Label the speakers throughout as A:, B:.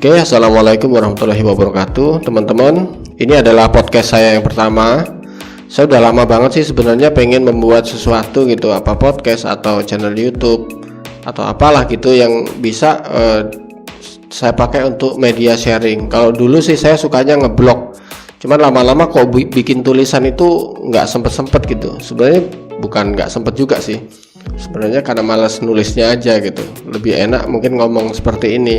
A: Oke, assalamualaikum warahmatullahi wabarakatuh, teman-teman. Ini adalah podcast saya yang pertama. Saya udah lama banget sih sebenarnya pengen membuat sesuatu gitu, apa podcast atau channel YouTube atau apalah gitu yang bisa saya pakai untuk media sharing. Kalau dulu sih saya sukanya ngeblog, cuman lama-lama kok bikin tulisan itu nggak sempet gitu. Sebenarnya bukan nggak sempet juga sih. Sebenarnya karena malas nulisnya aja gitu. Lebih enak mungkin ngomong seperti ini.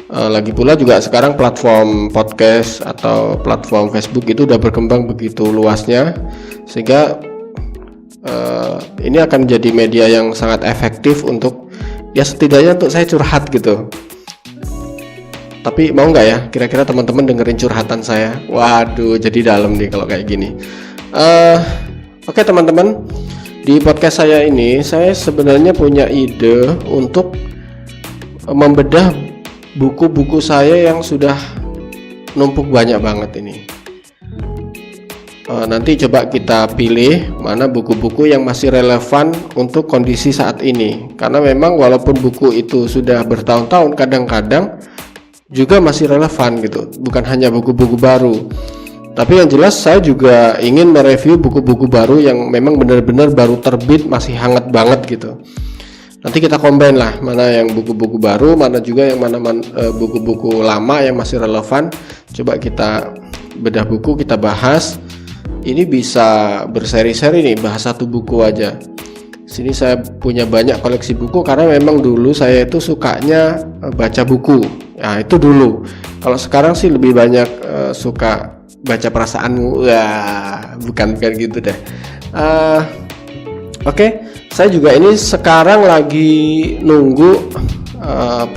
A: Lagi pula juga sekarang platform podcast atau platform Facebook itu udah berkembang begitu luasnya, sehingga ini akan menjadi media yang sangat efektif untuk ya setidaknya untuk saya curhat gitu. Tapi mau nggak ya kira-kira teman-teman dengerin curhatan saya? Waduh, jadi dalam nih kalau kayak gini. Oke teman-teman, di podcast saya ini saya sebenarnya punya ide untuk membedah buku-buku saya yang sudah numpuk banyak banget ini. Nanti coba kita pilih mana buku-buku yang masih relevan untuk kondisi saat ini. Karena memang walaupun buku itu sudah bertahun-tahun, kadang-kadang juga masih relevan gitu. Bukan hanya buku-buku baru. Tapi yang jelas saya juga ingin mereview buku-buku baru yang memang benar-benar baru terbit, masih hangat banget gitu. Nanti kita combine lah mana yang buku-buku baru, mana juga yang buku-buku lama yang masih relevan. Coba kita bedah buku, kita bahas. Ini bisa berseri-seri nih, bahas satu buku aja. Sini saya punya banyak koleksi buku karena memang dulu saya itu sukanya baca buku. Ya itu dulu. Kalau sekarang sih lebih banyak suka baca perasaanmu. Wah, bukan gitu deh. Oke, saya juga ini sekarang lagi nunggu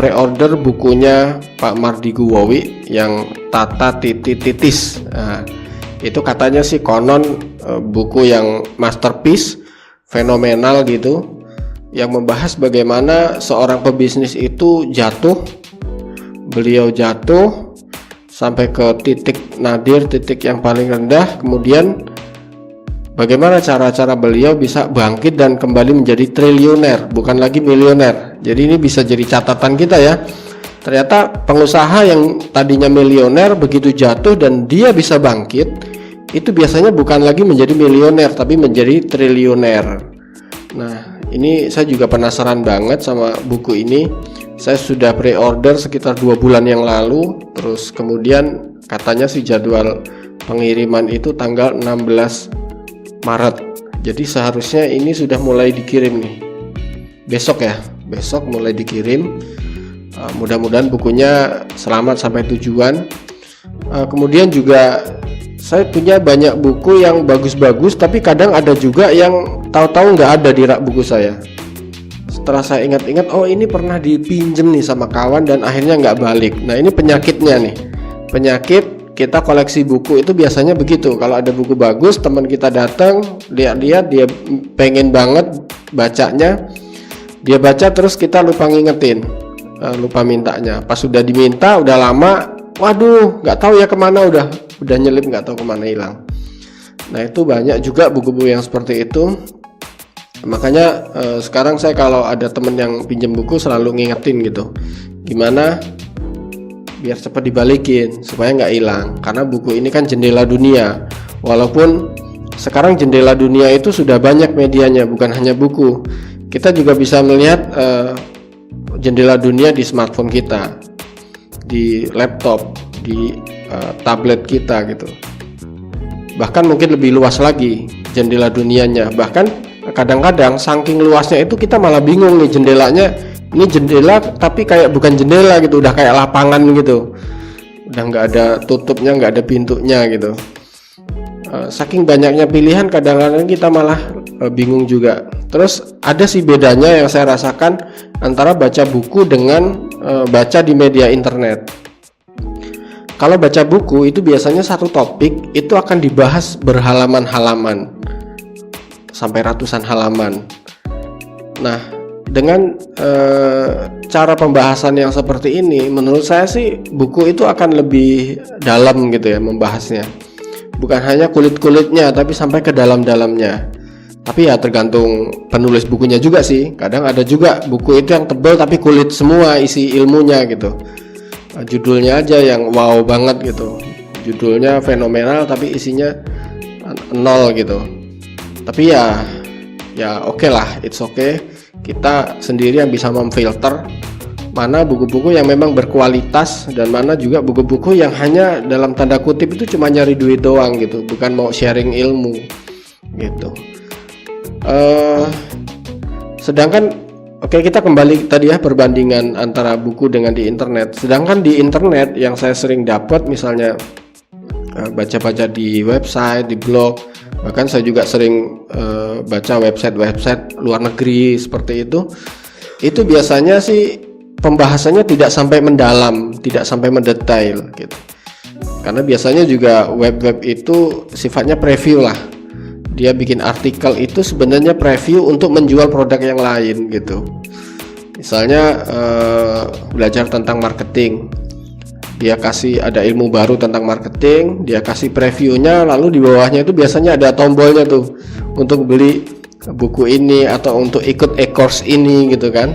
A: pre-order bukunya Pak Mardi Guwowi yang Tata Titis. Itu katanya sih konon buku yang masterpiece, fenomenal gitu, yang membahas bagaimana seorang pebisnis itu jatuh. Beliau jatuh sampai ke titik nadir, titik yang paling rendah, kemudian bagaimana cara-cara beliau bisa bangkit dan kembali menjadi triliuner, bukan lagi milioner. Jadi ini bisa jadi catatan kita ya. Ternyata pengusaha yang tadinya milioner begitu jatuh dan dia bisa bangkit, itu biasanya bukan lagi menjadi milioner tapi menjadi triliuner. Nah, ini saya juga penasaran banget sama buku ini. Saya sudah pre-order sekitar 2 bulan yang lalu. Terus kemudian katanya sih jadwal pengiriman itu tanggal 16 Maret. Jadi seharusnya ini sudah mulai dikirim nih. Besok mulai dikirim. Mudah-mudahan bukunya selamat sampai tujuan. Kemudian juga saya punya banyak buku yang bagus-bagus, tapi kadang ada juga yang tahu-tahu nggak ada di rak buku saya. Setelah saya ingat-ingat, oh ini pernah dipinjem nih sama kawan dan akhirnya nggak balik. Nah ini penyakitnya nih. Penyakit kita koleksi buku itu biasanya begitu. Kalau ada buku bagus, teman kita datang, lihat-lihat, dia pengen banget bacanya, dia baca terus kita lupa ngingetin, lupa mintanya. Pas sudah diminta, udah lama, waduh, nggak tahu ya kemana, udah nyelip, nggak tahu kemana hilang. Nah itu banyak juga buku-buku yang seperti itu. Makanya sekarang saya kalau ada temen yang pinjam buku selalu ngingetin gitu, gimana biar cepat dibalikin supaya nggak hilang. Karena buku ini kan jendela dunia. Walaupun sekarang jendela dunia itu sudah banyak medianya, bukan hanya buku. Kita juga bisa melihat jendela dunia di smartphone kita, di laptop, di tablet kita gitu. Bahkan mungkin lebih luas lagi jendela dunianya. Bahkan kadang-kadang saking luasnya itu kita malah bingung nih jendelanya. Ini jendela tapi kayak bukan jendela gitu, udah kayak lapangan gitu. Udah nggak ada tutupnya, nggak ada pintunya gitu. Saking banyaknya pilihan kadang-kadang kita malah bingung juga. Terus ada sih bedanya yang saya rasakan antara baca buku dengan baca di media internet. Kalau baca buku itu biasanya satu topik itu akan dibahas berhalaman-halaman sampai ratusan halaman. Nah, dengan cara pembahasan yang seperti ini, menurut saya sih buku itu akan lebih dalam gitu ya membahasnya. Bukan hanya kulit-kulitnya, tapi sampai ke dalam-dalamnya. Tapi ya tergantung penulis bukunya juga sih. Kadang ada juga buku itu yang tebal tapi kulit semua isi ilmunya gitu. judulnya aja yang wow banget gitu, judulnya fenomenal tapi isinya nol gitu. Tapi ya oke lah, it's okay. Kita sendiri yang bisa memfilter mana buku-buku yang memang berkualitas dan mana juga buku-buku yang hanya dalam tanda kutip itu cuma nyari duit doang gitu, bukan mau sharing ilmu gitu. Sedangkan oke, kita kembali tadi ya, perbandingan antara buku dengan di internet. Sedangkan di internet yang saya sering dapat misalnya baca-baca di website, di blog, bahkan saya juga sering baca website luar negeri seperti itu biasanya sih pembahasannya tidak sampai mendalam, tidak sampai mendetail gitu. Karena biasanya juga web-web itu sifatnya preview lah. Dia bikin artikel itu sebenarnya preview untuk menjual produk yang lain gitu. Misalnya belajar tentang marketing, dia kasih ada ilmu baru tentang marketing, dia kasih previewnya, lalu di bawahnya itu biasanya ada tombolnya tuh untuk beli buku ini atau untuk ikut e-course ini gitu kan.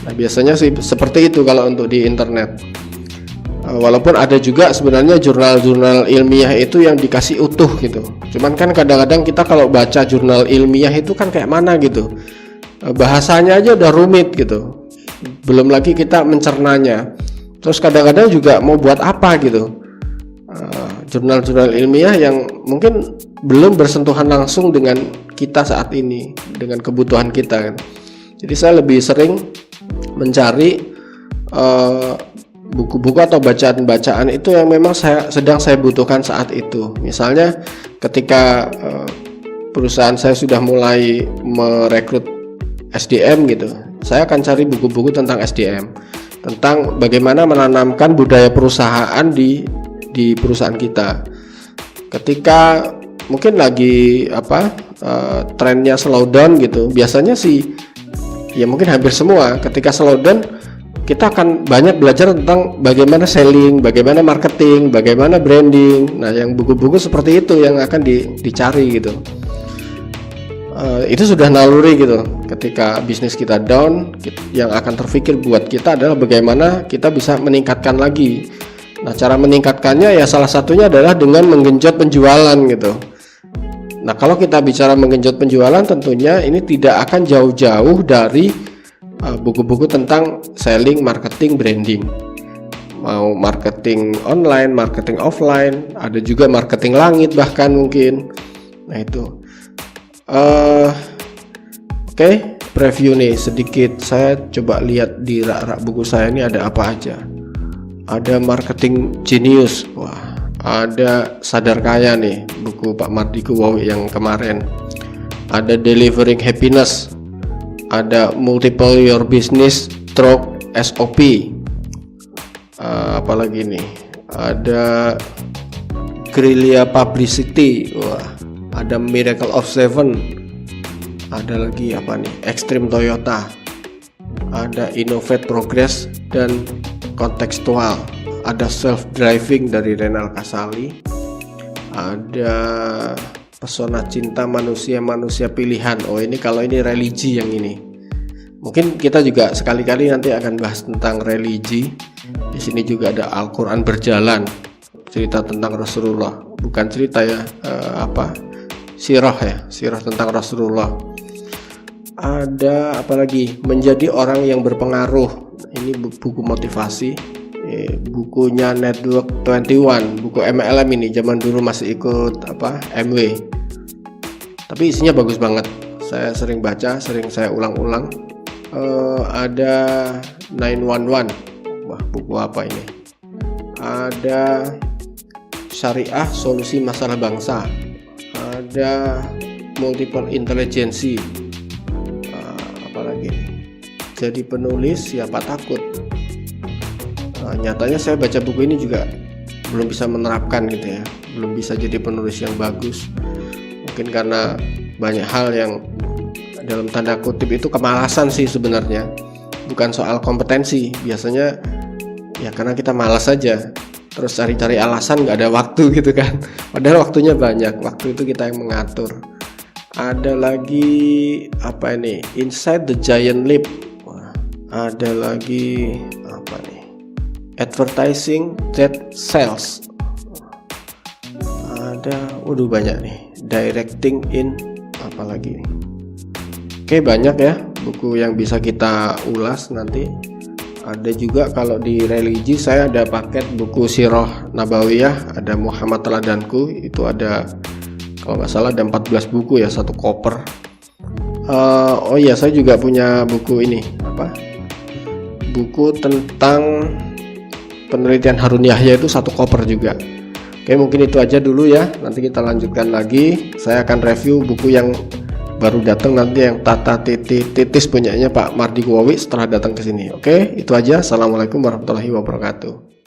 A: Nah biasanya sih seperti itu kalau untuk di internet. Walaupun ada juga sebenarnya jurnal-jurnal ilmiah itu yang dikasih utuh gitu. Cuman kan kadang-kadang kita kalau baca jurnal ilmiah itu kan kayak mana gitu, bahasanya aja udah rumit gitu, belum lagi kita mencernanya. Terus kadang-kadang juga mau buat apa gitu, jurnal-jurnal ilmiah yang mungkin belum bersentuhan langsung dengan kita saat ini, dengan kebutuhan kita kan. Jadi saya lebih sering mencari buku-buku atau bacaan-bacaan itu yang memang sedang saya butuhkan saat itu. Misalnya ketika perusahaan saya sudah mulai merekrut SDM gitu, saya akan cari buku-buku tentang SDM, tentang bagaimana menanamkan budaya perusahaan di perusahaan kita. Ketika mungkin lagi trennya slow down gitu, biasanya sih ya mungkin hampir semua ketika slow down kita akan banyak belajar tentang bagaimana selling, bagaimana marketing, bagaimana branding. Nah, yang buku-buku seperti itu yang akan dicari gitu. Itu sudah naluri gitu. Ketika bisnis kita down, yang akan terfikir buat kita adalah bagaimana kita bisa meningkatkan lagi. Nah, cara meningkatkannya ya salah satunya adalah dengan menggenjot penjualan gitu. Nah, kalau kita bicara menggenjot penjualan, tentunya ini tidak akan jauh-jauh dari buku-buku tentang selling, marketing, branding. Mau marketing online, marketing offline, ada juga marketing langit bahkan mungkin. Nah itu. Oke, preview nih sedikit. Saya coba lihat di rak-rak buku saya ini ada apa aja. Ada marketing genius, wah, ada sadar kaya nih, buku Pak Mardi Guwowi yang kemarin. Ada delivering happiness, ada multiple your business stroke SOP. Apalagi nih, ada guerrilla publicity, wah, ada miracle of seven. Ada lagi apa nih, extreme Toyota, ada innovate progress dan kontekstual, ada self driving dari Renal Kasali, ada pesona cinta manusia pilihan. Oh ini kalau ini religi yang ini. Mungkin kita juga sekali-kali nanti akan bahas tentang religi. Di sini juga ada Al-Quran berjalan, cerita tentang Rasulullah, bukan cerita ya, sirah tentang Rasulullah. Ada apa lagi? Menjadi orang yang berpengaruh. Ini buku motivasi. Bukunya Network 21, buku MLM ini, zaman dulu masih ikut MW. Tapi isinya bagus banget. Saya sering baca, sering saya ulang-ulang. Ada 911. Wah, buku apa ini? Ada Syariah Solusi Masalah Bangsa. Ada Multiple Intelligence. Apalagi? Jadi penulis siapa takut. Nyatanya saya baca buku ini juga belum bisa menerapkan gitu ya, belum bisa jadi penulis yang bagus. Mungkin karena banyak hal yang dalam tanda kutip itu kemalasan sih sebenarnya, bukan soal kompetensi. Biasanya ya karena kita malas aja, terus cari-cari alasan nggak ada waktu gitu kan, padahal waktunya banyak. Waktu itu kita yang mengatur. Ada lagi apa ini, Inside the Giant Leap. Wah, ada lagi apa nih, advertising that sells. Ada, waduh banyak nih. Directing in apalagi nih. Oke, banyak ya buku yang bisa kita ulas nanti. Ada juga kalau di religi saya ada paket buku Sirah Nabawiyah, ada Muhammad Teladanku, itu ada kalau nggak salah ada 14 buku ya, satu koper. Oh iya, saya juga punya buku ini, apa? Buku tentang penelitian Harun Yahya, itu satu koper juga. Oke, mungkin itu aja dulu ya. Nanti kita lanjutkan lagi. Saya akan review buku yang baru datang nanti, yang Tata Titis punyanya Pak Mardi Guwawi setelah datang ke sini. Oke, itu aja. Assalamualaikum warahmatullahi wabarakatuh.